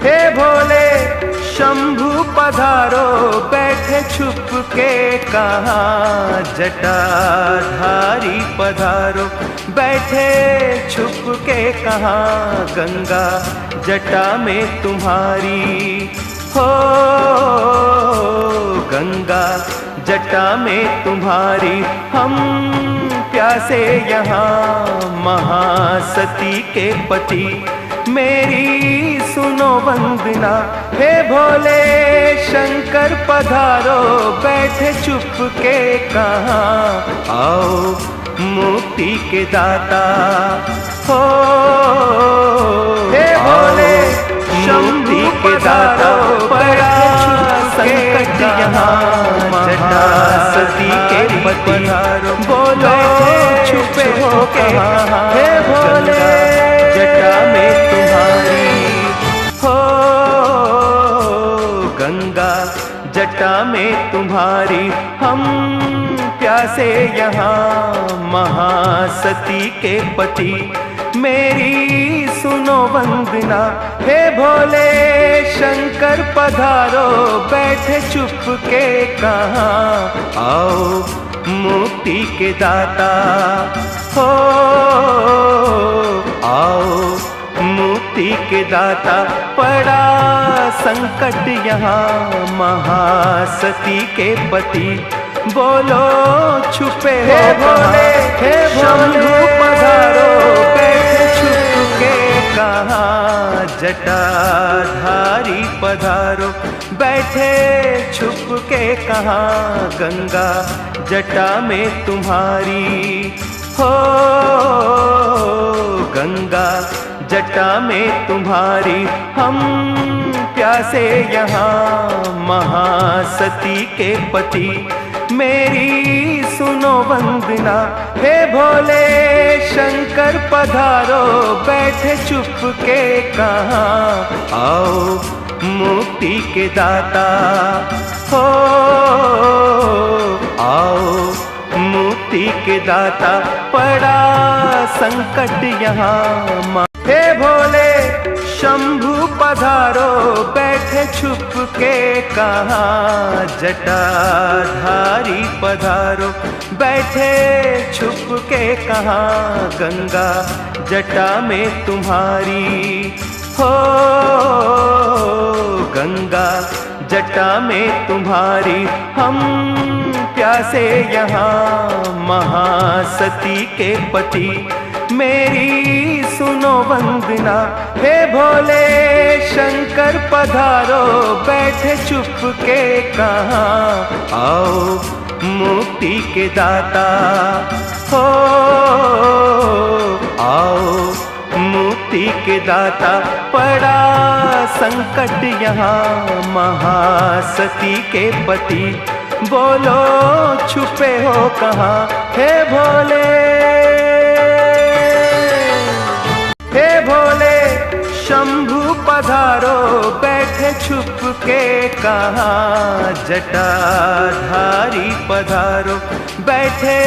हे भोले शंभु पधारो, बैठे छुप के कहाँ जटाधारी पधारो, बैठे छुप के कहाँ गंगा जटा में तुम्हारी हो, गंगा जटा में तुम्हारी। हम प्यासे यहाँ महासती के पति, मेरी सुनो वंदना। हे भोले शंकर पधारो, बैठे चुप के कहाँ आओ मुक्ति के दाता हो, हे भोले शंभु के दाता। बड़ा संकट यहाँ जटा सती के पति, बोलो छुपे हो कहाँ, हे भोले जटा में तुम्हारी हो, गंगा जटा में तुम्हारी। हम प्यासे यहाँ महासती के पति, मेरी सुनो वंदना। हे भोले शंकर पधारो, बैठे चुप के कहाँ आओ मुक्ति के दाता हो, आओ मुक्ति के दाता। पड़ा संकट यहाँ महासती के पति, बोलो छुपे हो भोले, हे भोले पधारो, बैठे छुप के कहाँ जटाधारी पधारो, बैठे छुप के कहाँ गंगा जटा में तुम्हारी हो, गंगा जटा में तुम्हारी। हम प्यासे यहाँ महासती के पति, मेरी सुनो वंदना। हे भोले शंकर पधारो, बैठे चुप के कहाँ आओ मुक्ति के दाता हो, आओ मुक्ति के दाता। पड़ा संकट यहाँ हे भोले शंभु पधारो, बैठे छुप के कहाँ जटाधारी पधारो, बैठे छुप के कहाँ गंगा जटा में तुम्हारी हो, गंगा जटा में तुम्हारी। हम प्यासे यहाँ महासती के पति, मेरी सुनो वंदना। हे भोले शंकर पधारो, बैठे चुप के कहाँ आओ मुक्ति के दाता हो, आओ मुक्ति के दाता। पड़ा संकट यहाँ महासती के पति, बोलो छुपे हो कहाँ, हे भोले, हे भोले शंभु पधारो, बैठे छुप के कहाँ जटाधारी पधारो, बैठे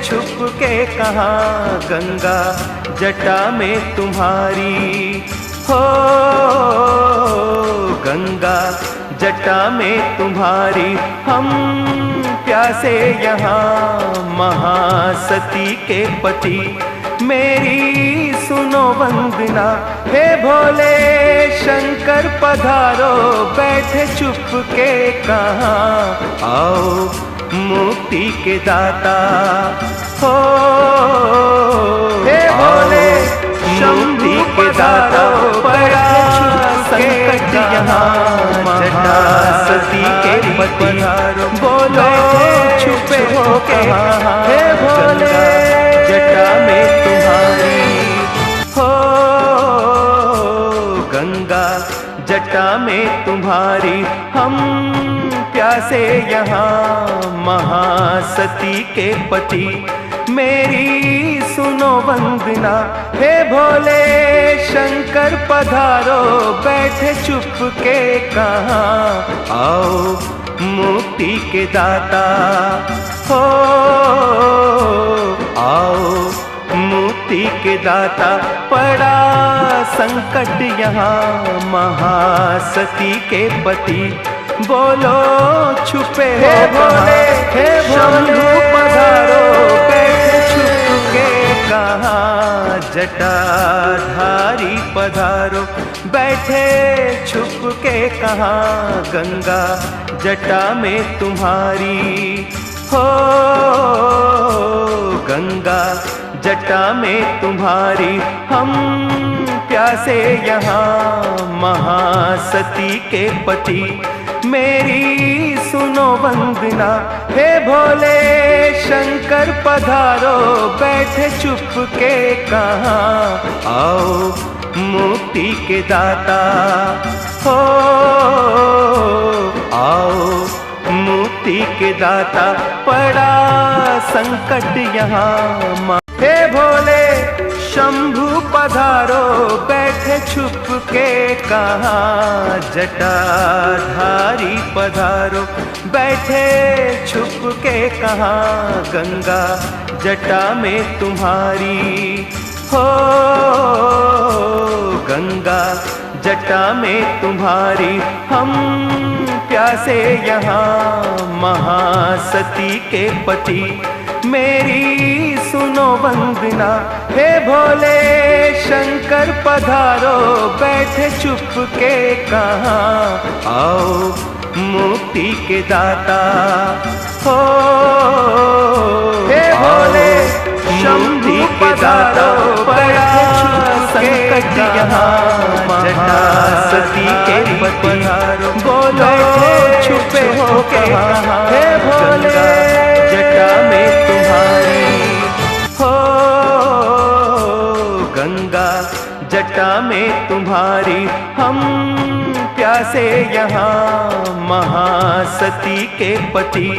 छुप के कहाँ गंगा जटा में तुम्हारी हो, गंगा जटा में तुम्हारी। हम प्यासे यहाँ महासती के पति, मेरी सुनो वंदना। हे भोले शंकर पधारो, बैठे चुप के कहाँ आओ मुक्ति के दाता हो, हे भोले शंभु के दाता। पड़ा संकट यहाँ जटासती के पति, बोलो छुपे हो कहाँ, हे भोले जटा में तुम्हारी हो, गंगा जटा में तुम्हारी। हम प्यासे यहाँ महासती के पति, मेरी सुनो वंदना। हे भोले शंकर पधारो, बैठे चुप के कहाँ आओ मुक्ति के दाता हो, आओ मुक्ति मुक्ति के दाता पड़ा संकट यहाँ महासती के पति बोलो छुपे हे भोले हे भोले पधारो बैठे छुप के कहाँ जटाधारी पधारो बैठे छुप के कहाँ गंगा जटा में तुम्हारी हो गंगा जटा में तुम्हारी हम प्यासे यहाँ महासती के पति मेरी सुनो वंदना हे भोले शंकर पधारो बैठे चुप के कहाँ आओ मुक्ति के दाता हो आओ मुक्ति के दाता पड़ा संकट यहाँ हे भोले शंभु पधारो बैठे छुप के कहाँ जटाधारी पधारो बैठे छुप के कहाँ गंगा जटा में तुम्हारी हो गंगा जटा में तुम्हारी हम प्यासे यहाँ महासती के पति मेरी सुनो वंदना हे भोले शंकर पधारो बैठे चुप के कहाँ आओ मुक्ति के दाता हो हे भोले शंभु के दाता बैठे संकट यहाँ महासती के पति बोलो छुपे हो के कहाँ हे भोले जटा में तुम्हारी हो गंगा जटा में तुम्हारी हम प्यासे यहाँ महासती के पति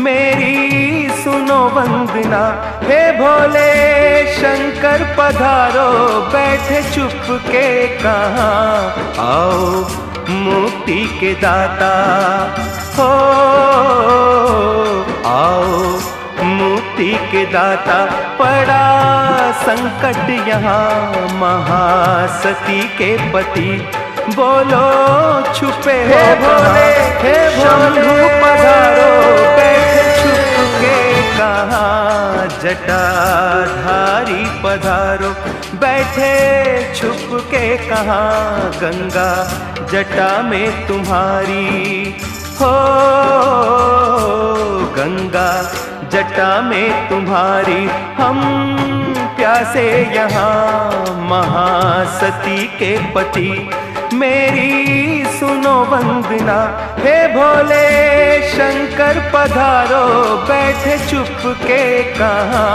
मेरी सुनो वंदना हे भोले शंकर पधारो बैठे चुप के कहाँ आओ मुक्ति के दाता हो आओ मुक्ति के दाता पड़ा संकट यहाँ महासती के पति बोलो छुपे हे भोले हे भोले पधारो बैठे छुप के कहाँ जटाधारी पधारो बैठे छुप के कहाँ गंगा जटा में तुम्हारी हो गंगा जटा में तुम्हारी हम प्यासे यहाँ महासती के पति मेरी सुनो वंदना हे भोले शंकर पधारो बैठे चुप के कहाँ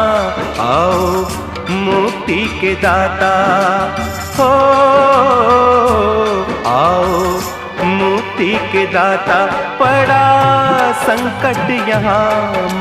आओ मुक्ति के दाता हो आओ मुक्ति के दाता पड़ा संकट यहाँ